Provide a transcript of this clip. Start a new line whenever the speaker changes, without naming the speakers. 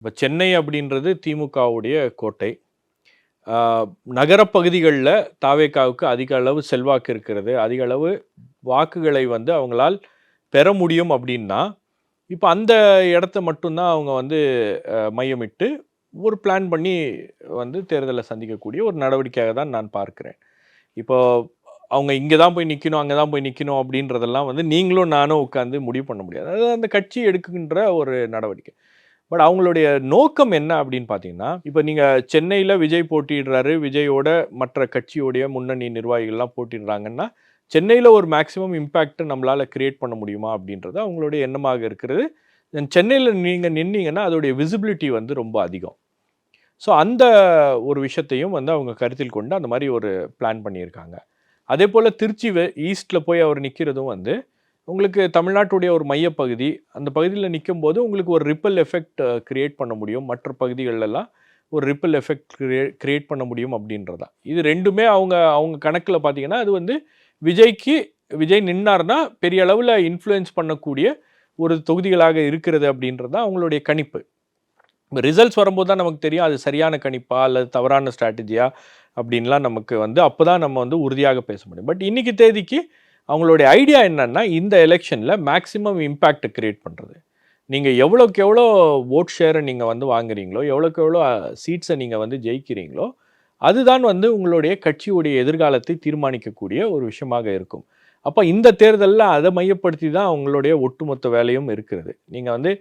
இப்போ சென்னை அப்படின்றது திமுகவுடைய கோட்டை. ஆ, நகரப்பகுதிகள்ல தாவேகாவுக்கு அதிக அளவு செல்வாக்கு இருக்கிறது. அதிக அளவு வாக்குகளை வந்து அவங்களால் பெற முடியும் அப்படின்னா, இப்ப அந்த இடத்த மட்டும் தான் அவங்க வந்து மையமிட்டு ஒரு பிளான் பண்ணி வந்து தேர்தல சந்திக்கக்கூடிய ஒரு நடவடிக்கையாக தான் நான் பார்க்கிறேன். இப்போ அவங்க இங்க தான் போய் நிக்கணும், அங்க தான் போய் நிக்கணும் அப்படின்றதெல்லாம் வந்து நீங்களும் நானும் உட்கார்ந்து முடிவு பண்ண முடியாது. அது அந்த கட்சி எடுக்கின்ற ஒரு நடவடிக்கை. பட் அவங்களுடைய நோக்கம் என்ன அப்படின்னு பார்த்தீங்கன்னா, இப்ப நீங்க சென்னையில விஜய் போட்டியிடுறாரு. விஜயோட மற்ற கட்சியுடைய முன்னணி நிர்வாகிகள்லாம் போட்டியிடுறாங்கன்னா, சென்னையில ஒரு மேக்ஸிமம் இம்பாக்ட் நம்மளால கிரியேட் பண்ண முடியுமா? அப்படின்றது அவங்களுடைய எண்ணமாக இருக்கிறது. சென்னையில நீங்க நின்னீங்கன்னா, அதோடைய விசிபிலிட்டி வந்து ரொம்ப அதிகம். ஸோ அந்த ஒரு விஷயத்தையும் வந்து அவங்க கருத்தில் கொண்டு அந்த மாரி ஒரு பிளான் பண்ணியிருக்காங்க. அதேபோல திருச்சி ஈஸ்ட்ல போய் அவர் நிக்கிறதும் வந்து, உங்களுக்கு தமிழ்நாட்டுடைய ஒரு மையப்பகுதி. அந்த பகுதியில நிக்கும்போது உங்களுக்கு ஒரு ரிப்பல் எஃபெக்ட் கிரியேட் பண்ண முடியும். மற்ற பகுதிகள்லலாம் ஒரு ரிப்பல் எஃபெக்ட் கிரியேட் பண்ண முடியும் அப்படின்றது தான். இது 2மே அவங்க அவங்க கணக்குல பார்த்தீங்கன்னா, அது வந்து விஜய்க்கு விஜய் நின்னார்னா, பெரிய அளவுல இன்ஃப்ளூயன்ஸ் பண்ணக்கூடிய ஒரு தொகுதிகளாக இருக்கிறது அப்படின்றது தான் அவங்களுடைய கணிப்பு. ரிசல்ட்ஸ் வரும்போது தான் நமக்கு தெரியும் அது சரியான கணிப்பா அல்லது தவறான ஸ்ட்ராட்டஜியா அப்படின்லாம் நமக்கு வந்து அப்பதான் நம்ம வந்து உறுதியாக பேச முடியும். பட் இன்னைக்கு தேதிக்கு அவங்களுடைய ஐடியா என்னன்னா இந்த எலெக்ஷன்ல மேக்ஸிமம் இம்பாக்ட் கிரியேட் பண்றது. நீங்க எவ்வளோக்கு எவ்வளோ வோட் ஷேரை நீங்க வந்து வாங்குறீங்களோ, எவ்வளோக்கு எவ்வளோ சீட்ஸை நீங்க வந்து ஜெயிக்கிறீங்களோ, அதுதான் வந்து உங்களுடைய கட்சியுடைய எதிர்காலத்தை தீர்மானிக்கக்கூடிய ஒரு விஷயமாக இருக்கும். அப்ப இந்த தேர்தல்ல அத மையப்படுத்தி தான் அவங்களுடைய ஒட்டுமொத்த வேலையும் இருக்கிறது. நீங்க வந்து